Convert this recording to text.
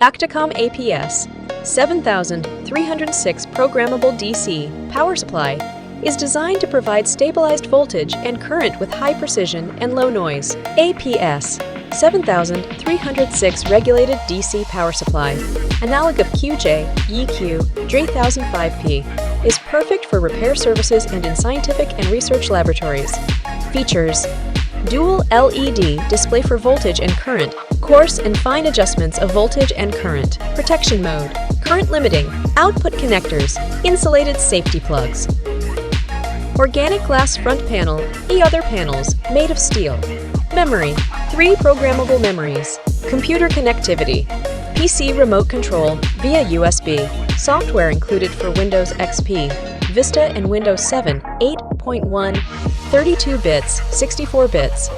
AKTAKOM APS-7306 Programmable DC power supply is designed to provide stabilized voltage and current with high precision and low noise. APS-7306 regulated DC power supply, analog of QJ EQ 3005P, is perfect for repair services and in scientific and research laboratories. Features: dual LED display for voltage and current, coarse and fine adjustments of voltage and current, protection mode, current limiting, output connectors, insulated safety plugs, organic glass front panel, other panels made of steel, memory, 3 programmable memories, computer connectivity, PC remote control via USB, software included for Windows XP, Vista and Windows 7, 8.1, 32 bits, 64 bits,